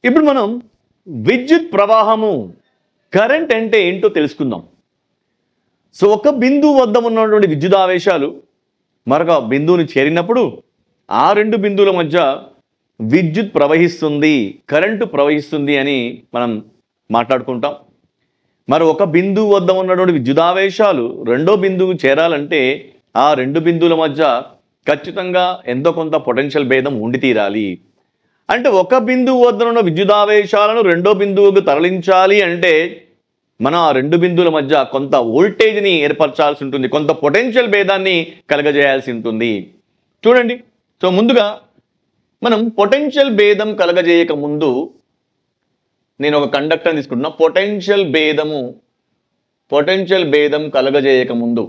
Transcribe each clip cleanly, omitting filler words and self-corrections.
ఇప్పుడు మనం విద్యుత్ ప్రవాహము కరెంట్ అంటే ఏంటో తెలుసుకుందాం. సో ఒక బిందువు వద్ద ఉన్నటువంటి విద్యుదావేశాలు మరొక బిందువుని చేరినప్పుడు ఆ రెండు బిందువుల మధ్య విద్యుత్ ప్రవహిస్తుంది, కరెంటు ప్రవహిస్తుంది అని మనం మాట్లాడుకుంటాం. మరి ఒక బిందువు వద్ద ఉన్నటువంటి విద్యుదావేశాలు రెండో బిందువు చేరాలంటే ఆ రెండు బిందువుల మధ్య ఖచ్చితంగా ఎంతో కొంత పొటెన్షియల్ భేదం ఉండి తీరాలి. అంటే ఒక బిందువు వద్ద ఉన్న విద్యుదావేశాలను రెండో బిందువుకు తరలించాలి అంటే మనం ఆ రెండు బిందువుల మధ్య కొంత వోల్టేజ్ని ఏర్పరచాల్సి ఉంటుంది, కొంత పొటెన్షియల్ భేదాన్ని కలగజేయాల్సి ఉంటుంది. చూడండి, సో ముందుగా మనం పొటెన్షియల్ భేదం కలగజేయక ముందు నేను ఒక కండక్టర్ తీసుకుంటున్నా. పొటెన్షియల్ భేదం కలగజేయక ముందు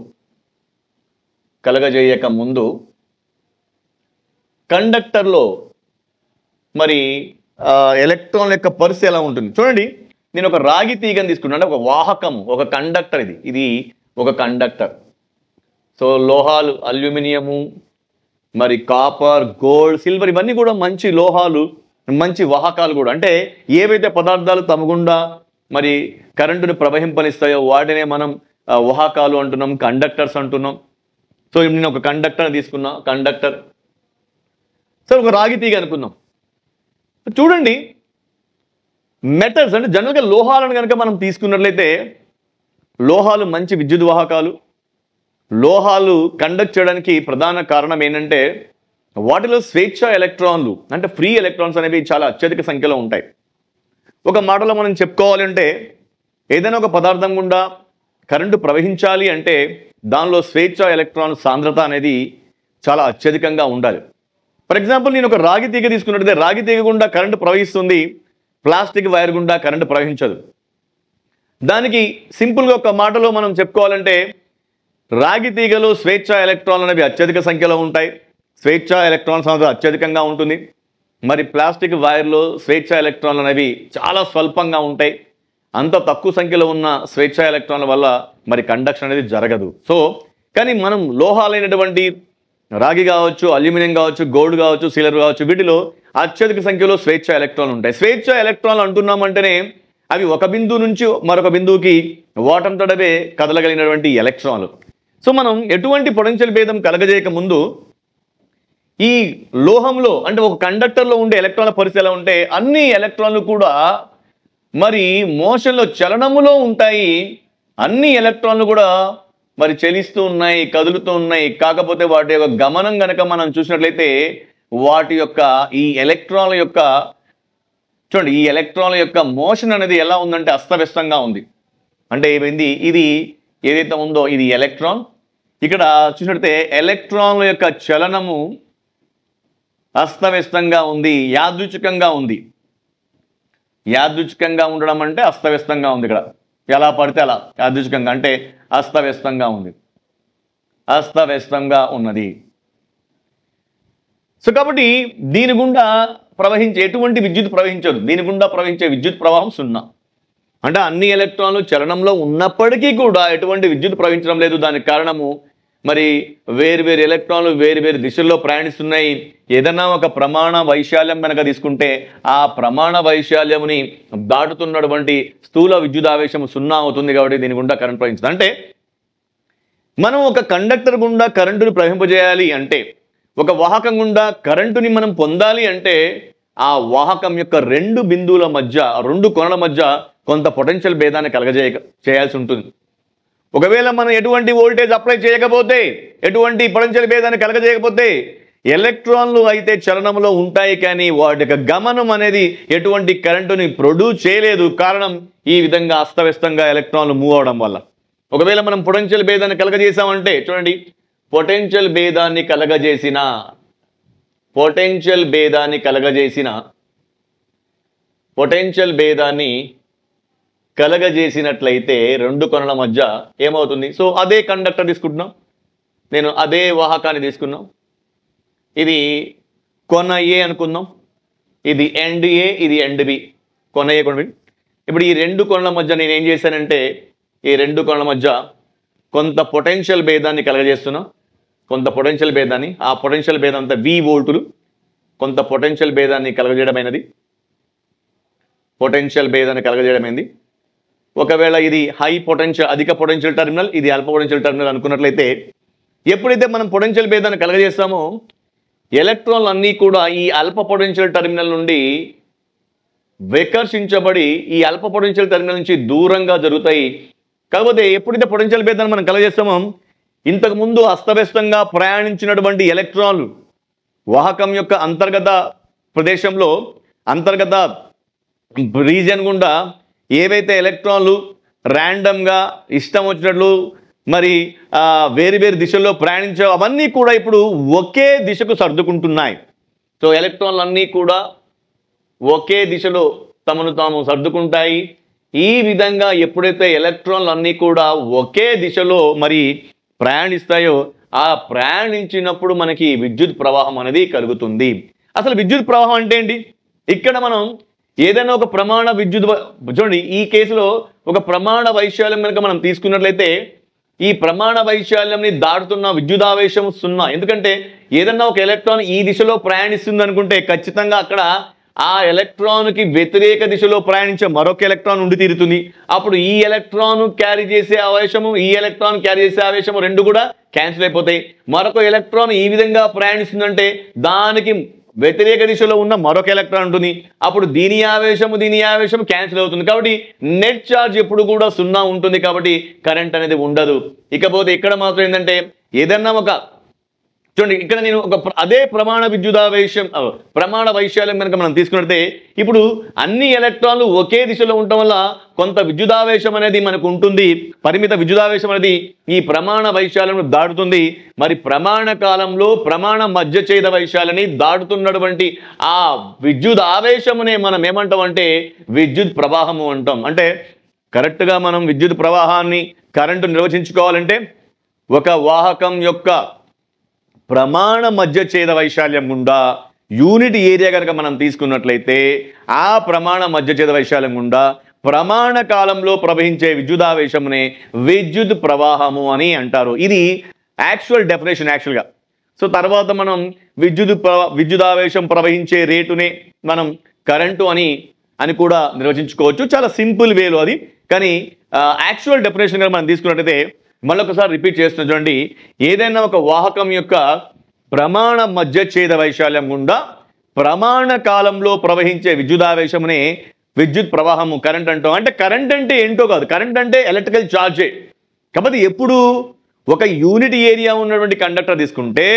కండక్టర్లో మరి ఎలక్ట్రాన్ యొక్క పరిస్థితి ఎలా ఉంటుంది చూడండి. నేను ఒక రాగి తీగని తీసుకున్నాను, ఒక వాహకం, ఒక కండక్టర్. ఇది ఒక కండక్టర్. సో లోహాలు, అల్యూమినియము, మరి కాపర్, గోల్డ్, సిల్వర్ ఇవన్నీ కూడా మంచి లోహాలు, మంచి వాహకాలు కూడా. అంటే ఏవైతే పదార్థాలు తమ గుండా మరి కరెంటుని ప్రవహింపనిస్తాయో వాటినే మనం వాహకాలు అంటున్నాం, కండక్టర్స్ అంటున్నాం. సో నేను ఒక కండక్టర్ తీసుకున్నా, కండక్టర్. సో ఒక రాగి తీగ అనుకుందాం. చూడండి, మెటల్స్ అంటే జనరల్గా లోహాలను కనుక మనం తీసుకున్నట్లయితే లోహాలు మంచి విద్యుత్ వాహకాలు. లోహాలు కండక్ట్ చేయడానికి ప్రధాన కారణం ఏంటంటే వాటిలో స్వేచ్ఛ ఎలక్ట్రాన్లు అంటే ఫ్రీ ఎలక్ట్రాన్స్ అనేవి చాలా అత్యధిక సంఖ్యలో ఉంటాయి. ఒక మాటలో మనం చెప్పుకోవాలంటే ఏదైనా ఒక పదార్థం గుండా కరెంటు ప్రవహించాలి అంటే దానిలో స్వేచ్ఛ ఎలక్ట్రాన్ సాంద్రత అనేది చాలా అత్యధికంగా ఉండాలి. ఫర్ ఎగ్జాంపుల్, నేను ఒక రాగి తీగ తీసుకున్నట్లయితే రాగి తీగ గుండా కరెంటు ప్రవహిస్తుంది, ప్లాస్టిక్ వైర్ గుండా కరెంటు ప్రవహించదు. దానికి సింపుల్గా ఒక మాటలో మనం చెప్పుకోవాలంటే రాగి తీగలో స్వేచ్ఛ ఎలక్ట్రాన్లు అనేవి అత్యధిక సంఖ్యలో ఉంటాయి, స్వేచ్ఛ ఎలక్ట్రాన్ సాంద్రత అత్యధికంగా ఉంటుంది. మరి ప్లాస్టిక్ వైర్లో స్వేచ్ఛ ఎలక్ట్రాన్లు అనేవి చాలా స్వల్పంగా ఉంటాయి. అంత తక్కువ సంఖ్యలో ఉన్న స్వేచ్ఛ ఎలక్ట్రాన్ల వల్ల మరి కండక్షన్ అనేది జరగదు. సో కానీ మనం లోహాలైనటువంటి రాగి కావచ్చు, అల్యూమినియం కావచ్చు, గోల్డ్ కావచ్చు, సిల్వర్ కావచ్చు, వీటిలో అత్యధిక సంఖ్యలో స్వేచ్ఛ ఎలక్ట్రాన్లు ఉంటాయి. స్వేచ్ఛ ఎలక్ట్రాన్లు అంటున్నామంటేనే అవి ఒక బిందువు నుంచి మరొక బిందువుకి వాటంతటవే కదలగలిగినటువంటి ఎలక్ట్రాన్లు. సో మనం ఎటువంటి పొటెన్షియల్ భేదం కలగజేయక ముందు ఈ లోహంలో అంటే ఒక కండక్టర్లో ఉండే ఎలక్ట్రాన్ల పరిస్థితి ఎలా ఉంటే అన్ని ఎలక్ట్రాన్లు కూడా మరి మోషన్లో, చలనములో ఉంటాయి. అన్ని ఎలక్ట్రాన్లు కూడా మరి చలిస్తూ ఉన్నాయి, కదులుతూ ఉన్నాయి. కాకపోతే వాటి యొక్క గమనం కనుక మనం చూసినట్లయితే వాటి యొక్క ఈ ఎలక్ట్రాన్ల యొక్క చూడండి, ఈ ఎలక్ట్రాన్ల యొక్క మోషన్ అనేది ఎలా ఉందంటే అస్తవ్యస్తంగా ఉంది. అంటే ఏమైంది, ఇది ఏదైతే ఉందో ఇది ఎలక్ట్రాన్. ఇక్కడ చూసినట్లయితే ఎలక్ట్రాన్ల యొక్క చలనము అస్తవ్యస్తంగా ఉంది, యాదృచ్ఛికంగా ఉంది. యాదృచ్ఛికంగా ఉండడం అంటే అస్తవ్యస్తంగా ఉంది. ఇక్కడ ఎలా పడితే అలా యాదృచ్ఛికంగా అంటే అస్తవ్యస్తంగా ఉంది, అస్తవ్యస్తంగా ఉన్నది. సో కాబట్టి దీని గుండా ప్రవహించే ఎటువంటి విద్యుత్ ప్రవహించదు. దీని గుండా ప్రవహించే విద్యుత్ ప్రవాహం 0. అంటే అన్ని ఎలక్ట్రాన్లు చలనంలో ఉన్నప్పటికీ కూడా ఎటువంటి విద్యుత్ ప్రవహించడం లేదు. దానికి కారణము మరి వేరు ఎలక్ట్రాన్లు వేరు దిశల్లో ప్రయాణిస్తున్నాయి. ఏదైనా ఒక ప్రమాణ వైశాల్యం కనుక తీసుకుంటే ఆ ప్రమాణ వైశాల్యముని దాటుతున్నటువంటి స్థూల విద్యుదావేశం 0 అవుతుంది. కాబట్టి దీని గుండా కరెంట్ ప్రవహించదు. అంటే మనం ఒక కండక్టర్ గుండా కరెంటుని ప్రవహింపజేయాలి అంటే, ఒక వాహకం గుండా కరెంటుని మనం పొందాలి అంటే ఆ వాహకం యొక్క రెండు బిందువుల మధ్య, రెండు కొనల మధ్య కొంత పొటెన్షియల్ భేదాన్ని చేయాల్సి ఉంటుంది. ఒకవేళ మనం ఎటువంటి వోల్టేజ్ అప్లై చేయకపోతే, ఎటువంటి పొటెన్షియల్ భేదాన్ని కలగజేయకపోతే ఎలక్ట్రాన్లు అయితే చలనంలో ఉంటాయి, కానీ వాటి యొక్క గమనం అనేది ఎటువంటి కరెంటుని ప్రొడ్యూస్ చేయలేదు. కారణం ఈ విధంగా అస్తవ్యస్తంగా ఎలక్ట్రాన్లు మూవ్ అవడం వల్ల. ఒకవేళ మనం పొటెన్షియల్ భేదాన్ని కలగజేసామంటే చూడండి, పొటెన్షియల్ భేదాన్ని కలగజేసినట్లయితే రెండు కొనల మధ్య ఏమవుతుంది? సో అదే కండక్టర్ తీసుకుంటున్నాం, నేను అదే వాహకాన్ని తీసుకున్నాం. ఇది కొన ఏ అనుకుందాం, ఇది ఎండ్ ఏ, ఇది ఎండ్ బి. కొన ఏ, కొన బి. ఇప్పుడు ఈ రెండు కొనల మధ్య నేను ఏం చేశానంటే ఈ రెండు కొనల మధ్య కొంత పొటెన్షియల్ భేదాన్ని కలగజేస్తున్నాం. కొంత పొటెన్షియల్ భేదాన్ని, ఆ పొటెన్షియల్ భేదం అంతా V వోల్టులు, కొంత పొటెన్షియల్ భేదాన్ని కలగజేయడమైనది. పొటెన్షియల్ భేదాన్ని కలగజేయడమైంది. ఒకవేళ ఇది హై పొటెన్షియల్ అధిక పొటెన్షియల్ టెర్మినల్, ఇది అల్ప పొటెన్షియల్ టెర్మినల్ అనుకున్నట్లయితే ఎప్పుడైతే మనం పొటెన్షియల్ భేదాన్ని కలగజేస్తామో ఎలక్ట్రాన్లు అన్నీ కూడా ఈ అల్ప పొటెన్షియల్ టెర్మినల్ నుండి వికర్షించబడి ఈ అల్ప పొటెన్షియల్ టెర్మినల్ నుంచి దూరంగా జరుగుతాయి. కాకపోతే ఎప్పుడైతే పొటెన్షియల్ భేదాన్ని మనం కలగజేస్తామో ఇంతకుముందు అస్తవ్యస్తంగా ప్రయాణించినటువంటి ఎలక్ట్రాన్లు వాహకం యొక్క అంతర్గత ప్రదేశంలో అంతర్గత రీజియన్ గుండా ఏవైతే ఎలక్ట్రాన్లు ర్యాండమ్గా ఇష్టం వచ్చినట్లు మరి వేరు దిశల్లో ప్రయాణించావు అవన్నీ కూడా ఇప్పుడు ఒకే దిశకు సర్దుకుంటున్నాయి. సో ఎలక్ట్రాన్లు అన్నీ కూడా ఒకే దిశలో తమను తాము సర్దుకుంటాయి. ఈ విధంగా ఎప్పుడైతే ఎలక్ట్రాన్లు అన్నీ కూడా ఒకే దిశలో మరి ప్రయాణిస్తాయో ఆ ప్రయాణించినప్పుడు మనకి విద్యుత్ ప్రవాహం అనేది కలుగుతుంది. అసలు విద్యుత్ ప్రవాహం అంటే ఏంటి? ఇక్కడ మనం ఏదైనా ఒక ప్రమాణ విద్యుత్ చూడండి, ఈ కేసులో ఒక ప్రమాణ వైశాల్యం కనుక మనం తీసుకున్నట్లయితే ఈ ప్రమాణ వైశాల్యంని దాటుతున్న విద్యుదావేశం 0. ఎందుకంటే ఏదన్నా ఒక ఎలక్ట్రాన్ ఈ దిశలో ప్రయాణిస్తుంది అనుకుంటే ఖచ్చితంగా అక్కడ ఆ ఎలక్ట్రాన్కి వ్యతిరేక దిశలో ప్రయాణించే మరొక ఎలక్ట్రాన్ ఉండి తీరుతుంది. అప్పుడు ఈ ఎలక్ట్రాన్ క్యారీ చేసే ఆవేశము ఈ ఎలక్ట్రాన్ క్యారీ చేసే ఆవేశము రెండు కూడా క్యాన్సిల్ అయిపోతాయి. మరొక ఎలక్ట్రాన్ ఈ విధంగా ప్రయాణిస్తుందంటే దానికి వ్యతిరేక దిశలో ఉన్న మరొక ఎలక్ట్రాన్ ఉంటుంది. అప్పుడు దీని ఆవేశము క్యాన్సిల్ అవుతుంది. కాబట్టి నెట్ ఛార్జ్ ఎప్పుడు కూడా 0 ఉంటుంది. కాబట్టి కరెంట్ అనేది ఉండదు. ఇకపోతే ఇక్కడ మాత్రం ఏంటంటే ఏదన్నా ఒక చూడండి, ఇక్కడ నేను ఒక అదే ప్రమాణ విద్యుదావేశం ప్రమాణ వైశాల్యం కనుక మనం తీసుకున్నట్టే ఇప్పుడు అన్ని ఎలక్ట్రాన్లు ఒకే దిశలో ఉండటం వల్ల కొంత విద్యుదావేశం అనేది మనకు ఉంటుంది. పరిమిత విద్యుదావేశం అనేది ఈ ప్రమాణ వైశాల్యం దాటుతుంది. మరి ప్రమాణ కాలంలో ప్రమాణ మధ్యఛేద వైశాల్యాన్ని దాటుతున్నటువంటి ఆ విద్యుత్ ఆవేశమునే మనం ఏమంటాం అంటే విద్యుత్ ప్రవాహము అంటాం. అంటే కరెక్ట్గా మనం విద్యుత్ ప్రవాహాన్ని కరెంటు నిర్వచించుకోవాలంటే ఒక వాహకం యొక్క ప్రమాణ మధ్యఛేద వైశాల్యం గుండా యూనిట్ ఏరియా కనుక మనం తీసుకున్నట్లయితే ఆ ప్రమాణ మధ్యఛేద వైశాల్యం గుండా ప్రమాణ కాలంలో ప్రవహించే విద్యుదావేశమునే విద్యుత్ ప్రవాహము అని అంటారు. ఇది యాక్చువల్ డెఫినేషన్ యాక్చువల్గా. సో తర్వాత మనం విద్యుదావేశం ప్రవహించే రేటునే మనం కరెంటు అని కూడా నిర్వచించుకోవచ్చు. చాలా సింపుల్ వేలో అది. కానీ యాక్చువల్ డెఫినేషన్ కనుక మనం తీసుకున్నట్లయితే మళ్ళొకసారి రిపీట్ చేస్తున్నా చూడండి. ఏదైనా ఒక వాహకం యొక్క ప్రమాణ మధ్యఛేద వైశాల్యం గుండా ప్రమాణ కాలంలో ప్రవహించే విద్యుదావేశమునే విద్యుత్ ప్రవాహము కరెంట్ అంటాం. అంటే కరెంట్ అంటే ఏంటో కాదు, కరెంట్ అంటే ఎలక్ట్రికల్ ఛార్జే. కాబట్టి ఎప్పుడు ఒక యూనిట్ ఏరియా ఉన్నటువంటి కండక్టర్ తీసుకుంటే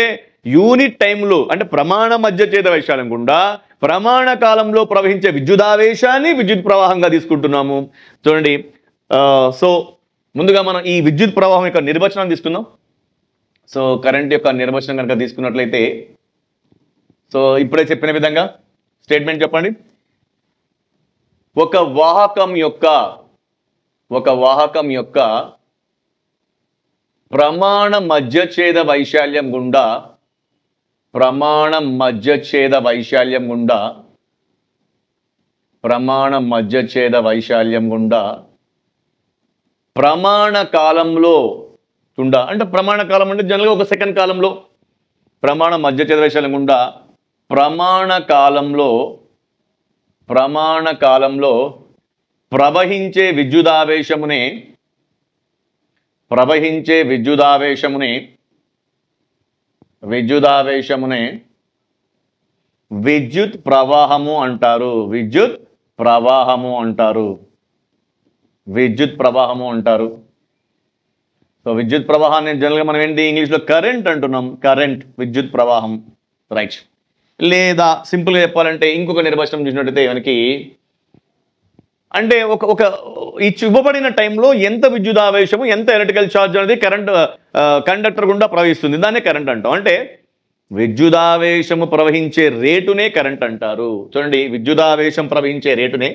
యూనిట్ టైంలో అంటే ప్రమాణ మధ్యఛేద వైశాల్యం గుండా ప్రమాణ కాలంలో ప్రవహించే విద్యుదావేశాన్ని విద్యుత్ ప్రవాహంగా తీసుకుంటున్నాము. చూడండి, సో ముందుగా మనం ఈ విద్యుత్ ప్రవాహం యొక్క నిర్వచనం తీసుకుందాం. సో కరెంట్ యొక్క నిర్వచనం కనుక తీసుకున్నట్లయితే సో ఇప్పుడే చెప్పిన విధంగా స్టేట్మెంట్ చెప్పండి. ఒక వాహకం యొక్క ప్రమాణ మధ్యఛేద వైశాల్యం గుండా ప్రమాణ కాలంలో అంటే ప్రమాణ కాలం అంటే జనరల్గా ఒక సెకండ్ కాలంలో ప్రమాణ మధ్యఛేద వైశాల్యం గుండా ప్రమాణ కాలంలో ప్రవహించే విద్యుదావేశమునే విద్యుత్ ప్రవాహము అంటారు. సో విద్యుత్ ప్రవాహాన్ని జనరల్గా మనం ఏంటి ఇంగ్లీష్లో కరెంట్ అంటున్నాం. కరెంట్ విద్యుత్ ప్రవాహం, రైట్. లేదా సింపుల్గా చెప్పాలంటే ఇంకొక నిర్వచనం చూసినట్టయితే మనకి అంటే ఒక ఇవ్వబడిన టైంలో ఎంత విద్యుదావేశము ఎంత ఎలక్ట్రికల్ ఛార్జ్ అనేది కండక్టర్ గుండా ప్రవహిస్తుంది, దాన్నే కరెంట్ అంటాం. అంటే విద్యుదావేశము ప్రవహించే రేటునే కరెంట్ అంటారు. చూడండి, విద్యుదావేశం ప్రవహించే రేటునే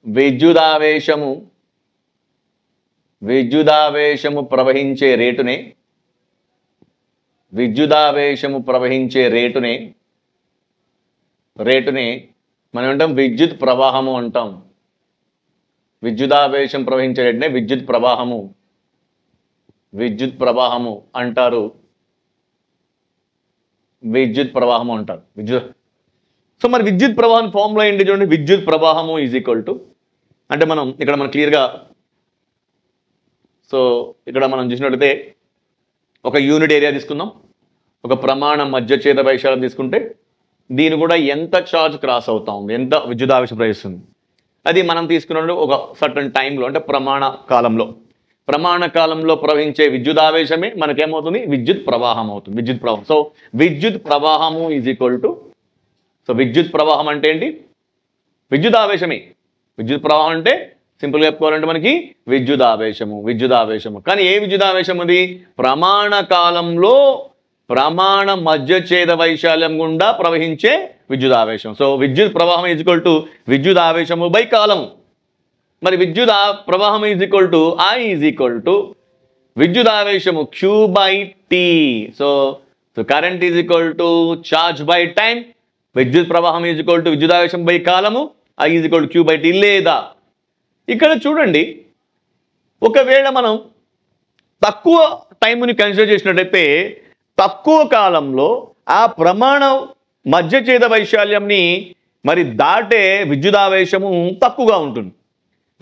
విద్యుదావేశము ప్రవహించే రేటునే మనం అంటాం విద్యుత్ ప్రవాహము అంటాం. విద్యుదావేశం ప్రవహించే రేటునే విద్యుత్ ప్రవాహము అంటారు. సో మరి విద్యుత్ ప్రవాహం ఫార్ములా ఏంటి చూడండి, విద్యుత్ ప్రవాహము ఈజ్ ఈక్వల్ టు, అంటే మనం ఇక్కడ మనం క్లియర్గా, సో ఇక్కడ మనం చూసినట్లయితే ఒక యూనిట్ ఏరియా తీసుకుందాం, ఒక ప్రమాణ మధ్యఛేద వైశాల్యం తీసుకుంటే దీని కూడా ఎంత ఛార్జ్ క్రాస్ అవుతా ఉంది, ఎంత విద్యుదావేశం ప్రవహిస్తుంది, అది మనం తీసుకున్న ఒక సర్టన్ టైంలో, అంటే ప్రమాణ కాలంలో ప్రవహించే విద్యుదావేశమే మనకేమవుతుంది, విద్యుత్ ప్రవాహం అవుతుంది, విద్యుత్ ప్రవాహం. సో విద్యుత్ ప్రవాహము ఈజ్ ఈక్వల్ టు, సో విద్యుత్ ప్రవాహం అంటే ఏంటి, విద్యుదావేశమే. విద్యుత్ ప్రవాహం అంటే సింపుల్గా చెప్పుకోవాలంటే మనకి విద్యుదావేశము. కానీ ఏ విద్యుదావేశం అది, ప్రమాణ కాలంలో ప్రమాణ మధ్యఛేద వైశాల్యం గుండా ప్రవహించే విద్యుదావేశం. సో విద్యుత్ ప్రవాహం ఈజ్ ఈక్వల్ టు విద్యుదావేశము బై కాలము. మరి విద్యుత్ ప్రవాహం is equal to I is equal to విద్యుదావేశము Q by T. So current is equal to charge by time. విద్యుత్ ప్రవాహం ఈజ్ ఈక్వల్ టు విద్యుదావేశం బై కాలము, I is equal to Q by T. లేదా ఇక్కడ చూడండి, ఒకవేళ మనం తక్కువ టైంని కన్సిడర్ చేసినట్టయితే తక్కువ కాలంలో ఆ ప్రమాణ మధ్యఛేద వైశాల్యంని మరి దాటే విద్యుదావేశము తక్కువగా ఉంటుంది.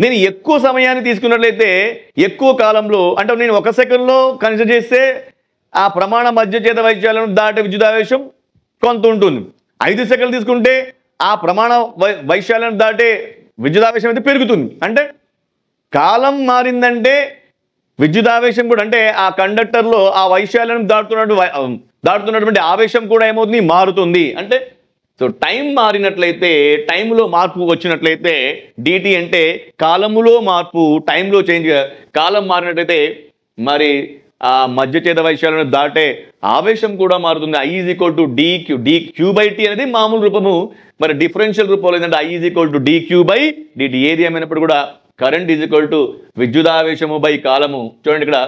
నేను ఎక్కువ సమయాన్ని తీసుకున్నట్లయితే ఎక్కువ కాలంలో, అంటే నేను 1 సెకండ్లో కన్సిడర్ చేస్తే ఆ ప్రమాణ మధ్యఛేద వైశాల్యం దాటే విద్యుదావేశం కొంత ఉంటుంది. 5 సెకండ్లు తీసుకుంటే ఆ ప్రమాణ వైశాల్యం దాటే విద్యుదావేశం అయితే పెరుగుతుంది. అంటే కాలం మారిందంటే విద్యుదావేశం కూడా, అంటే ఆ కండక్టర్లో ఆ వైశాల్యం దాటుతున్నటువంటి ఆవేశం కూడా ఏమవుతుంది, మారుతుంది. అంటే సో టైం మారినట్లయితే, టైంలో మార్పు వచ్చినట్లయితే డిటి అంటే కాలములో మార్పు, టైంలో చేంజ్, కాలం మారినట్లయితే మరి ఆ మధ్యఛేద వైశాల్యం దాటే ఆవేశం కూడా మారుతుంది. I is equal to DQ by T అనేది మామూలు రూపము. మరి డిఫరెన్షియల్ రూపంలో ఏంటంటే I is equal to DQ by DT. ఏది ఏమైనప్పుడు కూడా కరెంట్ ఈజ్ ఈక్వల్ టు విద్యుదావేశము బై కాలము. చూడండి, ఇక్కడ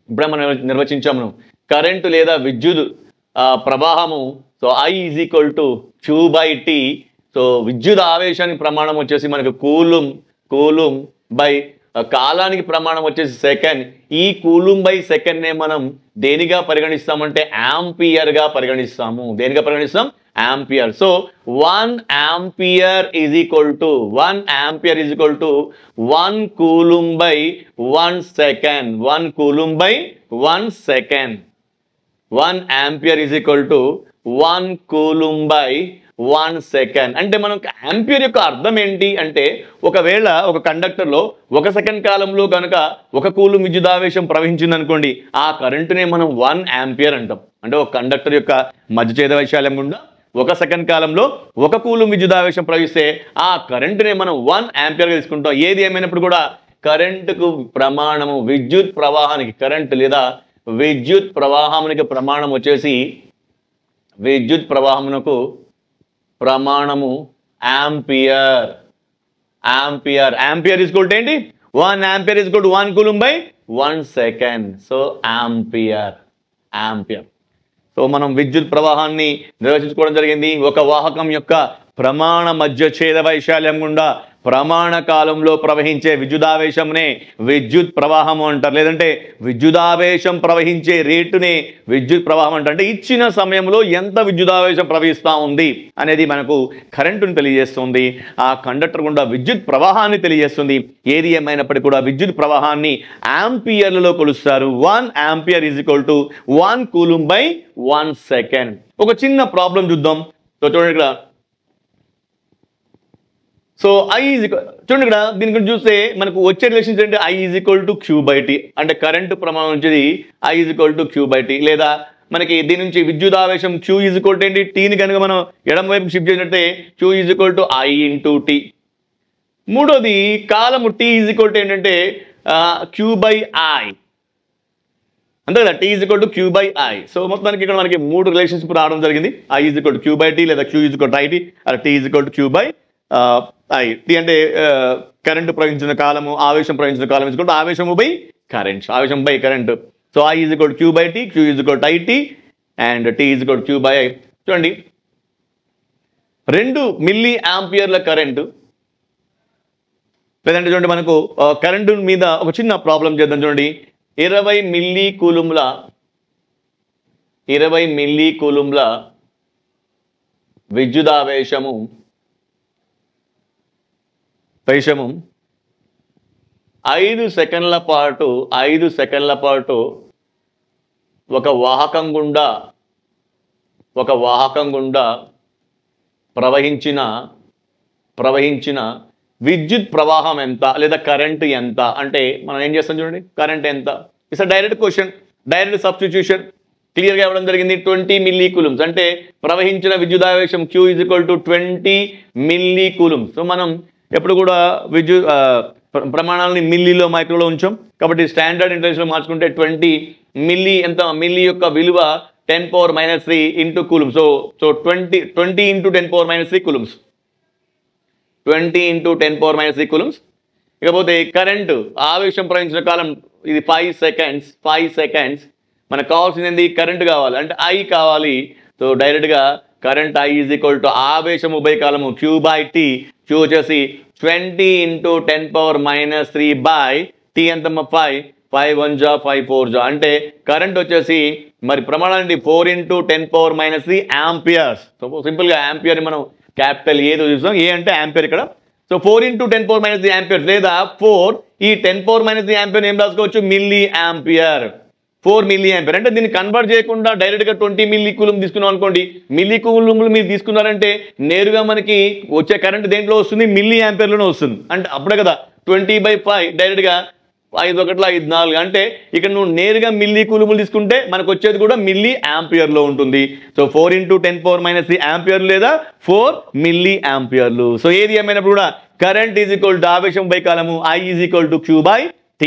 ఇప్పుడే మనం నిర్వచించాము కరెంటు లేదా విద్యుత్ ప్రవాహము. So I is equal to Q by T. So విద్యుత్ ఆవేశానికి ప్రమాణం వచ్చేసి మనకు కూలుం బై కాలానికి ప్రమాణం వచ్చేసి సెకండ్. ఈ కూలుం బై సెకండ్ నే మనం దేనిగా పరిగణిస్తామంటే యాంపియర్గా పరిగణిస్తాము. దేనిగా పరిగణిస్తాం, ampere. So 1 ampere is equal to 1 కూలుం by 1 second. 1 కూలుం by 1 second. 1 ampere is equal to 1 కూలుం by 1 second. అంటే మనకు ఆంపియర్ యొక్క అర్థం ఏంటి అంటే, ఒకవేళ ఒక కండక్టర్లో 1 సెకండ్ కాలంలో కనుక 1 కూలుం విద్యుదావేశం ప్రవహించింది అనుకోండి, ఆ కరెంటునే మనం 1 ఆంపియర్ అంటాం. అంటే ఒక కండక్టర్ యొక్క మధ్యఛేద వైశాల్యం గుండా 1 సెకండ్ కాలంలో 1 కూలుం విద్యుదావేశం ప్రవహిస్తే ఆ కరెంటునే మనం 1 ఆంపియర్గా తీసుకుంటాం. ఏది ఏమైనప్పుడు కూడా కరెంటుకు ప్రమాణము, విద్యుత్ ప్రవాహానికి, కరెంట్ లేదా విద్యుత్ ప్రవాహానికి ప్రమాణం వచ్చేసి, విద్యుత్ ప్రవాహమునకు ప్రమాణము ampere. Ampere is equal to ఏంటి, 1 ampere is equal to 1 కూలుం by 1 second. So ampere. So మనం విద్యుత్ ప్రవాహాన్ని నిర్వచించుకోవడం జరిగింది. ఒక వాహకం యొక్క ప్రమాణ మధ్యఛేద వైశాల్యం గుండా ప్రమాణ కాలంలో ప్రవహించే విద్యుదావేశంనే విద్యుత్ ప్రవాహం అంటారు. లేదంటే విద్యుదావేశం ప్రవహించే రేటునే విద్యుత్ ప్రవాహం అంటారు. అంటే ఇచ్చిన సమయంలో ఎంత విద్యుదావేశం ప్రవహిస్తూ ఉంది అనేది మనకు కరెంటును తెలియజేస్తుంది. ఆ కండక్టర్ గుండా విద్యుత్ ప్రవాహాన్ని తెలియజేస్తుంది. ఏది ఏమైనప్పటికీ కూడా విద్యుత్ ప్రవాహాన్ని ఆంపియర్లలో కొలుస్తారు. 1 ampere is equal to 1 కూలుం by 1 second. ఒక చిన్న ప్రాబ్లం చూద్దాం. సో చూడండి, ఇక్కడ సో I ఈజ్ చూడండి, ఇక్కడ దీని గురించి చూస్తే మనకు వచ్చే రిలేషన్స్ ఏంటి, I is equal to Q by T. అంటే కరెంటు ప్రమాణం వచ్చేది I is equal to Q by T. లేదా మనకి దీని నుంచి విద్యుదావేశం Q ఈజ్ ఈక్వల్ టు ఏంటి, Tని కనుక మనం ఎడమ వైపు షిఫ్ట్ చేసినట్టే Q is equal to I into T. మూడోది కాలము T ఈజ్ ఈక్వల్ టు ఏంటంటే Q బై I. అంతే కదా, T is equal to Q by I. So మొత్తానికి ఇక్కడ మనకి 3 రిలేషన్షిప్ రావడం జరిగింది. I is equal to Q by T, లేదా Q is equal to IT, అలా T is equal to Q by I. T అంటే కరెంటు ప్రవహించిన కాలము, ఆవేశం ప్రవహించిన కాలం ఈజ్ ఈక్వల్ టు ఆవేశము బై కరెంట్, ఆవేశం by current. So I is equal to Q by T, Q is equal to IT and T is equal to Q by I. చూడండి, 2 milli ఆంపియర్ల కరెంటు, లేదంటే చూడండి మనకు కరెంటు మీద ఒక చిన్న ప్రాబ్లం చేద్దాం. చూడండి, 20 మిల్లీ కూలుంల విద్యుదావేశము 5 సెకండ్ల పాటు ఒక వాహకం గుండా ప్రవహించిన విద్యుత్ ప్రవాహం ఎంత లేదా కరెంట్ ఎంత అంటే మనం ఏం చేస్తాం చూడండి, కరెంట్ ఎంత. It's a direct question, direct substitution క్లియర్గా ఇవ్వడం జరిగింది. 20 మిల్లీ కూలుమ్స్ అంటే ప్రవహించిన విద్యుదావేశం Q = 20 మిల్లీ కూలుమ్స్. సో మనం ఎప్పుడు కూడా ప్రమాణాలని మిల్లీలో మైక్రోలో ఉంచాం కాబట్టి స్టాండర్డ్ ఇంటర్నేషనల్ మార్చుకుంటే 20 మిల్లీ ఎంత, మిల్లీ యొక్క విలువ 10⁻³ into coulombs. So 20 into 10⁻³ coulombs, 20 into 10⁻³ coulombs. ఇకపోతే కరెంటు ఆవేశం ప్రవహించిన కాలం ఇది 5 సెకండ్స్. మనకు కావాల్సింది కరెంట్ కావాలి అంటే I కావాలి. సో డైరెక్ట్గా కరెంట్ I = ఆవేశం ఉభయకాలము Q/T. Q వచ్చేసి 20 ఇంటూ 10⁻³ T ఎంతమ్మ 5 1 జా 5 4 జా అంటే కరెంట్ వచ్చేసి మరి ప్రమాణాన్ని 4 ఇంటూ 10⁻³ యాంపియర్స్. సో సింపుల్గా యాంపియర్ మనం క్యాపిటల్ ఏదో చూసాం, ఏ అంటే యాంపియర్ ఇక్కడ. సో 4 ఇంటూ 10⁻³ యాంపియర్ లేదా 4 ఈ 10⁻³ యాంపియర్ ఏం రాసుకోవచ్చు, మిల్లీ యాంపియర్. 4 మిల్లీ యాంపియర్ అంటే దీన్ని కన్వర్ట్ చేయకుండా డైరెక్ట్గా 20 మిల్లీ కూలుమ్ తీసుకున్నాం అనుకోండి. మిల్లీ కూలుమ్లు మీరు తీసుకున్నారంటే నేరుగా మనకి వచ్చే కరెంట్ దేంట్లో వస్తుంది, మిల్లీ యాంపియర్లోనే వస్తుంది. అంటే అప్పుడే కదా 20/5 డైరెక్ట్గా 5 1 5 4 అంటే ఇక్కడ నువ్వు నేరుగా మిల్లీ కూలుములు తీసుకుంటే మనకు వచ్చేది కూడా మిల్లీ యాంపియర్లో ఉంటుంది. సో 4 ఇంటూ 10⁻³ యాంపియర్ లేదా 4 మిల్లీ యాంపియర్లు. సో ఏది ఏమైనప్పుడు కూడా కరెంట్ = ఆవేశం బై కాలము I = Q/T.